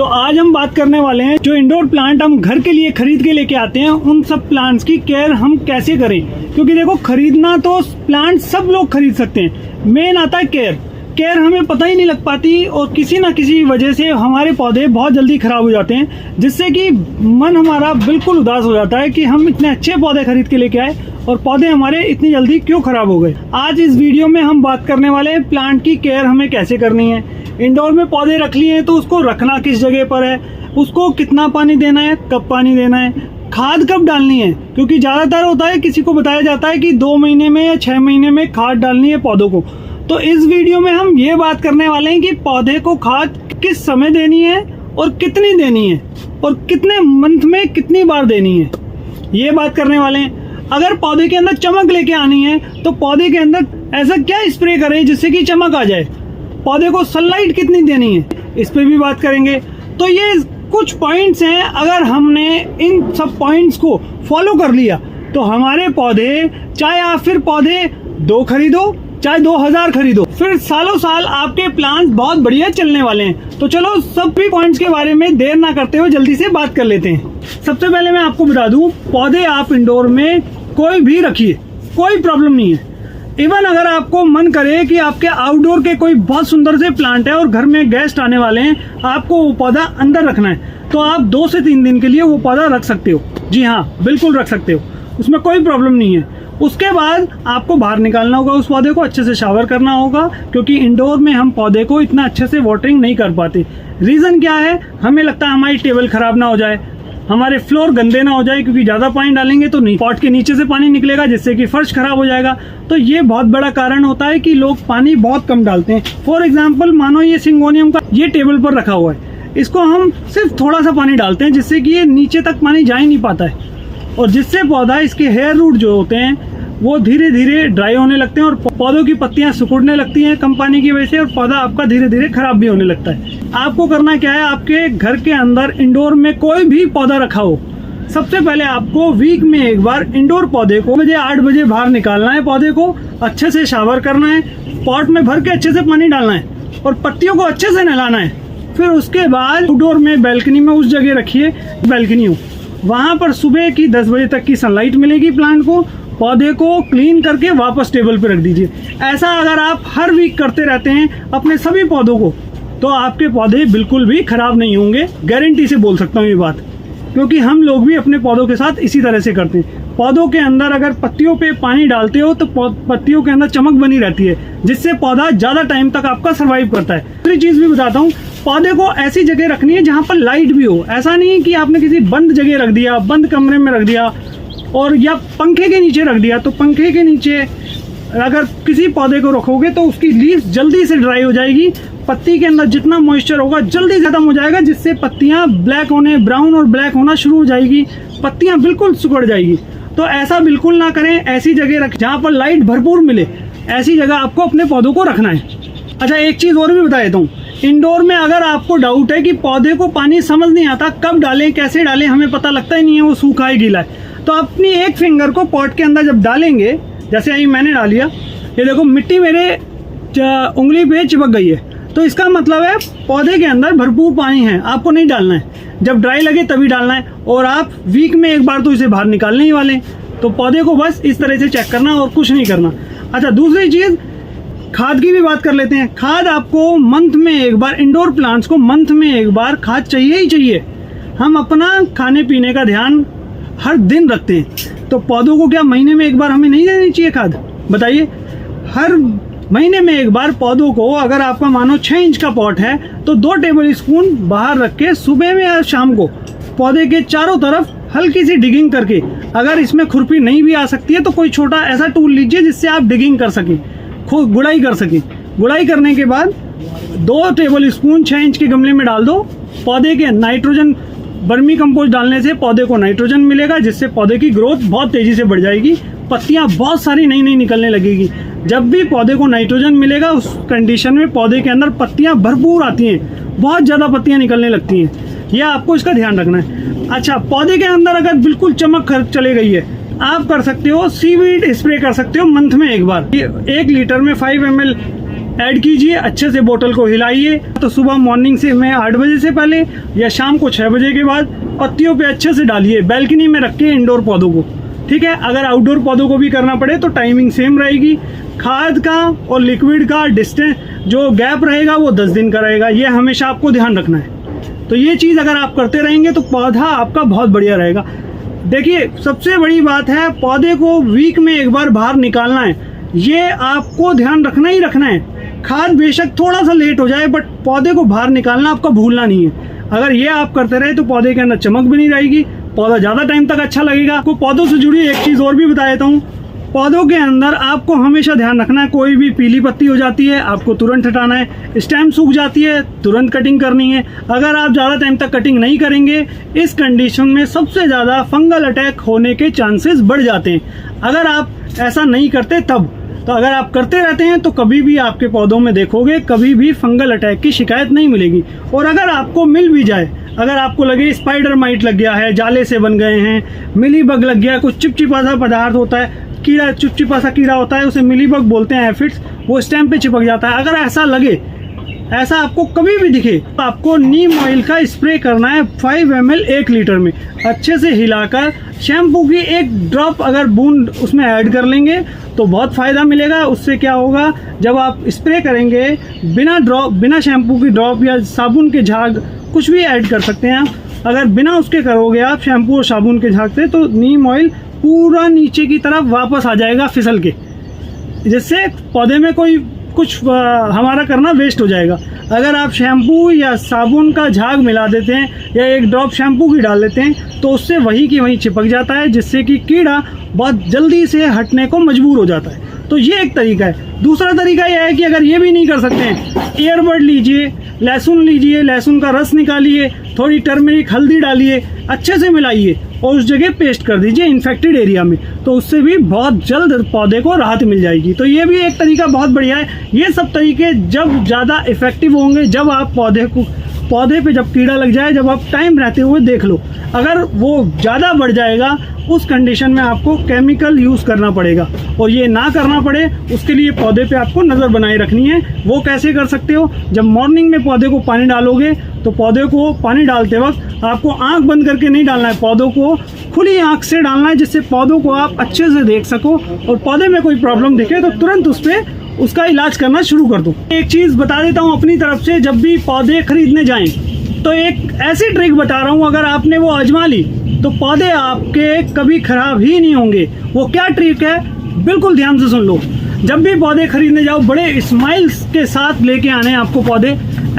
तो आज हम बात करने वाले हैं जो इंडोर प्लांट हम घर के लिए खरीद के लेके आते हैं, उन सब प्लांट्स की केयर हम कैसे करें। क्योंकि देखो, खरीदना तो प्लांट सब लोग खरीद सकते हैं, मेन आता है केयर हमें पता ही नहीं लग पाती और किसी ना किसी वजह से हमारे पौधे बहुत जल्दी खराब हो जाते हैं, जिससे कि मन हमारा बिल्कुल उदास हो जाता है कि हम इतने अच्छे पौधे खरीद के लेके आए और पौधे हमारे इतनी जल्दी क्यों खराब हो गए। आज इस वीडियो में हम बात करने वाले हैं प्लांट की केयर हमें कैसे करनी है। इंडोर में पौधे रख लिए हैं तो उसको रखना किस जगह पर है, उसको कितना पानी देना है, कब पानी देना है, खाद कब डालनी है। क्योंकि ज़्यादातर होता है किसी को बताया जाता है कि 2 महीने में या 6 महीने में खाद डालनी है पौधों को। तो इस वीडियो में हम ये बात करने वाले हैं कि पौधे को खाद किस समय देनी है और कितनी देनी है और कितने मंथ में कितनी बार देनी है, ये बात करने वाले हैं। अगर पौधे के अंदर चमक लेके आनी है तो पौधे के अंदर ऐसा क्या स्प्रे करें जिससे कि चमक आ जाए, पौधे को सनलाइट कितनी देनी है, इस पे भी बात करेंगे। तो ये कुछ पॉइंट्स हैं, अगर हमने इन सब पॉइंट्स को फॉलो कर लिया तो हमारे पौधे, चाहे आप फिर पौधे 2 खरीदो चाहे 2000 खरीदो, फिर सालों साल आपके प्लांट्स बहुत बढ़िया चलने वाले हैं। तो चलो सभी पॉइंट्स के बारे में देर ना करते हुए जल्दी से बात कर लेते हैं। सबसे पहले मैं आपको बता दूं, पौधे आप इंडोर में कोई भी रखिए, कोई प्रॉब्लम नहीं है। इवन अगर आपको मन करे कि आपके आउटडोर के कोई बहुत सुंदर से प्लांट है और घर में गेस्ट आने वाले हैं, आपको वो पौधा अंदर रखना है, तो आप 2 से 3 दिन के लिए वो पौधा रख सकते हो। जी हाँ, बिल्कुल रख सकते हो, उसमें कोई प्रॉब्लम नहीं है। उसके बाद आपको बाहर निकालना होगा, उस पौधे को अच्छे से शावर करना होगा, क्योंकि इंडोर में हम पौधे को इतना अच्छे से वाटरिंग नहीं कर पाते। रीज़न क्या है, हमें लगता है हमारी टेबल खराब ना हो जाए, हमारे फ्लोर गंदे ना हो जाए, क्योंकि ज़्यादा पानी डालेंगे तो पॉट के नीचे से पानी निकलेगा जिससे कि फर्श खराब हो जाएगा। तो ये बहुत बड़ा कारण होता है कि लोग पानी बहुत कम डालते हैं। फॉर एग्जाम्पल, मानो ये सिंगोनियम का ये टेबल पर रखा हुआ है, इसको हम सिर्फ थोड़ा सा पानी डालते हैं जिससे कि ये नीचे तक पानी जा ही नहीं पाता है, और जिससे पौधा, इसके हेयर रूट जो होते हैं वो धीरे धीरे ड्राई होने लगते हैं और पौधों की पत्तियां सिकुड़ने लगती हैं कम पानी की वजह से, और पौधा आपका धीरे धीरे खराब भी होने लगता है। आपको करना क्या है, आपके घर के अंदर इंडोर में कोई भी पौधा रखा हो, सबसे पहले आपको वीक में एक बार इंडोर पौधे को 8 बजे बाहर निकालना है, पौधे को अच्छे से शावर करना है, पॉट में भर के अच्छे से पानी डालना है और पत्तियों को अच्छे से नहलाना है। फिर उसके बाद आउटडोर में बैल्कनी में उस जगह रखिए, बैल्कनी हो, वहाँ पर सुबह की 10 बजे तक की सनलाइट मिलेगी प्लांट को। पौधे को क्लीन करके वापस टेबल पे रख दीजिए। ऐसा अगर आप हर वीक करते रहते हैं अपने सभी पौधों को, तो आपके पौधे बिल्कुल भी खराब नहीं होंगे, गारंटी से बोल सकता हूँ ये बात, क्योंकि हम लोग भी अपने पौधों के साथ इसी तरह से करते हैं। पौधों के अंदर अगर पत्तियों पे पानी डालते हो तो पत्तियों के अंदर चमक बनी रहती है, जिससे पौधा ज़्यादा टाइम तक आपका सर्वाइव करता है। दूसरी चीज़ भी बताता हूँ, पौधे को ऐसी जगह रखनी है जहाँ पर लाइट भी हो। ऐसा नहीं कि आपने किसी बंद जगह रख दिया, बंद कमरे में रख दिया और या पंखे के नीचे रख दिया। तो पंखे के नीचे अगर किसी पौधे को रखोगे तो उसकी लीव्स जल्दी से ड्राई हो जाएगी, पत्ती के अंदर जितना मॉइस्चर होगा जल्दी खत्म हो जाएगा, जिससे पत्तियां ब्लैक होने, ब्राउन और ब्लैक होना शुरू हो जाएगी, पत्तियां बिल्कुल सिकुड़ जाएगी। तो ऐसा बिल्कुल ना करें, ऐसी जगह रख जहाँ पर लाइट भरपूर मिले, ऐसी जगह आपको अपने पौधों को रखना है। अच्छा, एक चीज़ और भी बता देता हूँ, इंडोर में अगर आपको डाउट है कि पौधे को पानी समझ नहीं आता कब डालें कैसे डालें, हमें पता लगता ही नहीं है वो सूखा है गीला है, तो अपनी एक फिंगर को पॉट के अंदर जब डालेंगे, जैसे अभी मैंने डाल लिया, ये देखो मिट्टी मेरे उंगली पे चिपक गई है, तो इसका मतलब है पौधे के अंदर भरपूर पानी है, आपको नहीं डालना है, जब ड्राई लगे तभी डालना है। और आप वीक में एक बार तो इसे बाहर निकालने ही वाले, तो पौधे को बस इस तरह से चेक करना और कुछ नहीं करना। अच्छा, दूसरी चीज़, खाद की भी बात कर लेते हैं। खाद आपको मंथ में एक बार, इंडोर प्लांट्स को मंथ में एक बार खाद चाहिए ही चाहिए। हम अपना खाने पीने का ध्यान हर दिन रखते हैं, तो पौधों को क्या महीने में एक बार हमें नहीं देनी चाहिए खाद, बताइए। हर महीने में एक बार पौधों को, अगर आपका मानो 6 इंच का पॉट है तो 2 टेबल स्पून बाहर रख के सुबह में या शाम को पौधे के चारों तरफ हल्की सी डिगिंग करके, अगर इसमें खुरपी नहीं भी आ सकती है तो कोई छोटा ऐसा टूल लीजिए जिससे आप डिगिंग कर सकें, गुड़ाई कर सकें। गुड़ाई करने के बाद 2 टेबल स्पून 6 इंच के गमले में डाल दो। पौधे के नाइट्रोजन, वर्मी कंपोस्ट डालने से पौधे को नाइट्रोजन मिलेगा, जिससे पौधे की ग्रोथ बहुत तेज़ी से बढ़ जाएगी, पत्तियां बहुत सारी नई नई निकलने लगेगी। जब भी पौधे को नाइट्रोजन मिलेगा उस कंडीशन में पौधे के अंदर पत्तियां भरपूर आती हैं, बहुत ज़्यादा पत्तियां निकलने लगती हैं, यह आपको इसका ध्यान रखना है। अच्छा, पौधे के अंदर अगर बिल्कुल चमक चले गई है, आप कर सकते हो सीवीड स्प्रे कर सकते हो मंथ में एक बार। 1 लीटर में 5 ml ऐड कीजिए, अच्छे से बोतल को हिलाइए। तो सुबह मॉर्निंग से मैं 8 बजे से पहले या शाम को 6 बजे के बाद पत्तियों पे अच्छे से डालिए, बैल्कनी में रख के इंडोर पौधों को। ठीक है, अगर आउटडोर पौधों को भी करना पड़े तो टाइमिंग सेम रहेगी। खाद का और लिक्विड का डिस्टेंस जो गैप रहेगा वो 10 दिन का रहेगा, ये हमेशा आपको ध्यान रखना है। तो ये चीज़ अगर आप करते रहेंगे तो पौधा आपका बहुत बढ़िया रहेगा। देखिए, सबसे बड़ी बात है, पौधे को वीक में एक बार बाहर निकालना है, ये आपको ध्यान रखना ही रखना है। खाद बेशक थोड़ा सा लेट हो जाए, बट पौधे को बाहर निकालना आपका भूलना नहीं है। अगर ये आप करते रहे तो पौधे के अंदर चमक बनी रहेगी, पौधा ज़्यादा टाइम तक अच्छा लगेगा। आपको पौधों से जुड़ी एक चीज़ और भी बता देता हूँ, पौधों के अंदर आपको हमेशा ध्यान रखना है, कोई भी पीली पत्ती हो जाती है आपको तुरंत हटाना है, स्टेम सूख जाती है तुरंत कटिंग करनी है। अगर आप ज़्यादा टाइम तक कटिंग नहीं करेंगे, इस कंडीशन में सबसे ज़्यादा फंगल अटैक होने के चांसेस बढ़ जाते हैं। अगर आप ऐसा नहीं करते तब, तो अगर आप करते रहते हैं तो कभी भी आपके पौधों में देखोगे कभी भी फंगल अटैक की शिकायत नहीं मिलेगी। और अगर आपको मिल भी जाए, अगर आपको लगे स्पाइडर माइट लग गया है, जाले से बन गए हैं, मिली बग लग गया, कुछ चिपचिपा सा पदार्थ होता है, कीड़ा, चिपचिपा सा कीड़ा होता है, उसे मिली बग बोलते हैं, एफिड्स, वो स्टेम पे चिपक जाता है। अगर ऐसा लगे, ऐसा आपको कभी भी दिखे, तो आपको नीम ऑयल का स्प्रे करना है 5 ml 1 लीटर में, अच्छे से हिलाकर शैम्पू की एक ड्रॉप अगर बूंद उसमें ऐड कर लेंगे तो बहुत फ़ायदा मिलेगा। उससे क्या होगा, जब आप स्प्रे करेंगे, बिना शैम्पू की ड्रॉप या साबुन के झाग कुछ भी ऐड कर सकते हैं आप, अगर बिना उसके करोगे आप शैम्पू और साबुन के झाग से, तो नीम ऑयल पूरा नीचे की तरफ वापस आ जाएगा फिसल के, जिससे पौधे में कोई कुछ हमारा करना वेस्ट हो जाएगा। अगर आप शैम्पू या साबुन का झाग मिला देते हैं या एक ड्रॉप शैम्पू की डाल देते हैं तो उससे वहीं की वहीं चिपक जाता है, जिससे कि कीड़ा बहुत जल्दी से हटने को मजबूर हो जाता है। तो ये एक तरीका है। दूसरा तरीका यह है कि अगर ये भी नहीं कर सकते हैं, ईयरबड लीजिए, लहसुन का रस निकालिए, थोड़ी टर्मरिक हल्दी डालिए, अच्छे से मिलाइए और उस जगह पेस्ट कर दीजिए इन्फेक्टेड एरिया में, तो उससे भी बहुत जल्द पौधे को राहत मिल जाएगी। तो ये भी एक तरीका बहुत बढ़िया है। ये सब तरीके जब ज़्यादा इफेक्टिव होंगे, जब आप पौधे पे जब कीड़ा लग जाए, जब आप टाइम रहते हुए देख लो, अगर वो ज़्यादा बढ़ जाएगा उस कंडीशन में आपको केमिकल यूज़ करना पड़ेगा। और ये ना करना पड़े उसके लिए पौधे पे आपको नज़र बनाए रखनी है। वो कैसे कर सकते हो, जब मॉर्निंग में पौधे को पानी डालोगे तो पौधे को पानी डालते वक्त आपको आंख बंद करके नहीं डालना है, पौधों को खुली आंख से डालना है, जिससे पौधों को आप अच्छे से देख सको और पौधे में कोई प्रॉब्लम दिखे तो तुरंत उसका इलाज करना शुरू कर दो। एक चीज़ बता देता हूँ अपनी तरफ से, जब भी पौधे खरीदने जाएं तो एक ऐसी ट्रिक बता रहा हूँ, अगर आपने वो आजमा ली तो पौधे आपके कभी खराब ही नहीं होंगे। वो क्या ट्रिक है, बिल्कुल ध्यान से सुन लो। जब भी पौधे खरीदने जाओ, बड़े स्माइल्स के साथ लेके आने आपको पौधे।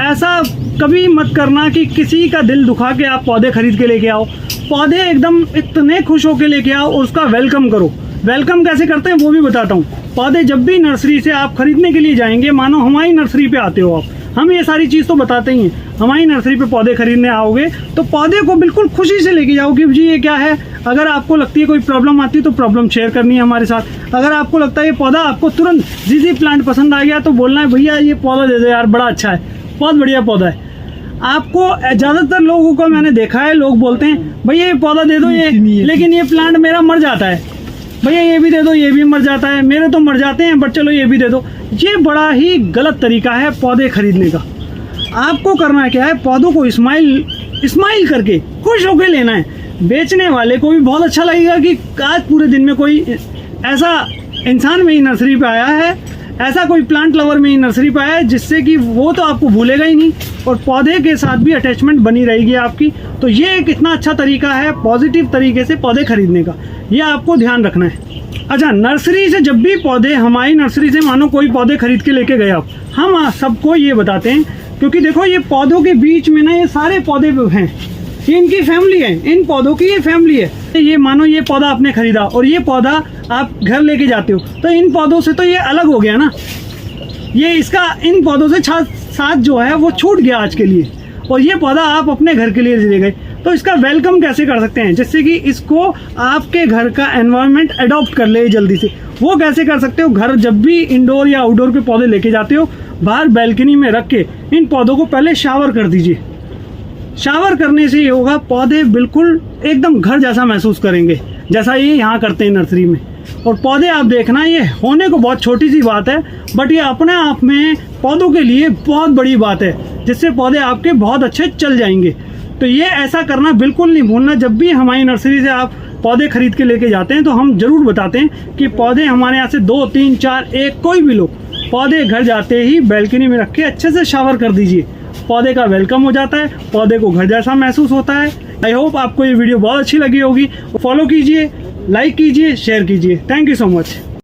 ऐसा कभी मत करना कि किसी का दिल दुखा के आप पौधे खरीद के लेके आओ। पौधे एकदम इतने खुश होके लेके आओ और उसका वेलकम करो। वेलकम कैसे करते हैं वो भी बताता हूँ। पौधे जब भी नर्सरी से आप खरीदने के लिए जाएंगे, मानो हमारी नर्सरी पे आते हो आप, हम ये सारी चीज़ तो बताते ही हैं। हमारी नर्सरी पे पौधे खरीदने आओगे तो पौधे को बिल्कुल खुशी से लेके जाओ कि जी ये क्या है। अगर आपको लगती है कोई प्रॉब्लम आती है तो प्रॉब्लम शेयर करनी है हमारे साथ। अगर आपको लगता है ये पौधा आपको तुरंत जीजी प्लांट पसंद आ गया तो बोलना है भैया ये पौधा दे दो यार, बड़ा अच्छा है, बहुत बढ़िया पौधा है। आपको ज़्यादातर लोगों को मैंने देखा है, लोग बोलते हैं भैया ये पौधा दे दो ये, लेकिन ये प्लांट मेरा मर जाता है, भैया ये भी दे दो, ये भी मर जाता है, मेरे तो मर जाते हैं बट चलो ये भी दे दो। ये बड़ा ही गलत तरीका है पौधे खरीदने का। आपको करना क्या है, पौधों को स्माइल करके खुश होकर लेना है। बेचने वाले को भी बहुत अच्छा लगेगा कि आज पूरे दिन में कोई ऐसा इंसान में ही नर्सरी पे आया है, ऐसा कोई प्लांट लवर में ही नर्सरी पे आया है, जिससे कि वो तो आपको भूलेगा ही नहीं और पौधे के साथ भी अटैचमेंट बनी रहेगी आपकी। तो ये एक इतना अच्छा तरीका है पॉजिटिव तरीके से पौधे खरीदने का, ये आपको ध्यान रखना है। अच्छा, नर्सरी से जब भी पौधे, हमारी नर्सरी से मानो कोई पौधे खरीद के लेके गए आप, हम सबको ये बताते हैं, क्योंकि देखो ये पौधों के बीच में ना ये सारे पौधे हैं, ये इनकी फैमिली है, इन पौधों की ये फैमिली है। ये मानो ये पौधा आपने खरीदा और ये पौधा आप घर लेके जाते हो, तो इन पौधों से तो ये अलग हो गया ना, ये इसका इन पौधों से साथ जो है वो छूट गया आज के लिए, और ये पौधा आप अपने घर के लिए ले गए। तो इसका वेलकम कैसे कर सकते हैं, जिससे कि इसको आपके घर का एनवायरनमेंट अडॉप्ट कर ले जल्दी से। वो कैसे कर सकते हो, घर जब भी इंडोर या आउटडोर के पौधे लेके जाते हो, बाहर बैल्कनी में रख के इन पौधों को पहले शावर कर दीजिए। शावर करने से ये होगा, पौधे बिल्कुल एकदम घर जैसा महसूस करेंगे, जैसा ये यहाँ करते हैं नर्सरी में। और पौधे आप देखना, ये होने को बहुत छोटी सी बात है, बट ये अपने आप में पौधों के लिए बहुत बड़ी बात है, जिससे पौधे आपके बहुत अच्छे चल जाएंगे। तो ये ऐसा करना बिल्कुल नहीं भूलना। जब भी हमारी नर्सरी से आप पौधे खरीद के लेके जाते हैं तो हम ज़रूर बताते हैं कि पौधे हमारे यहाँ से 2, 3, 4, 1 कोई भी लो, पौधे घर जाते ही बैल्कनी में रख के अच्छे से शावर कर दीजिए। पौधे का वेलकम हो जाता है, पौधे को घर जैसा महसूस होता है। आई होप आपको ये वीडियो बहुत अच्छी लगी होगी। फॉलो कीजिए, लाइक कीजिए, शेयर कीजिए। Thank you so much.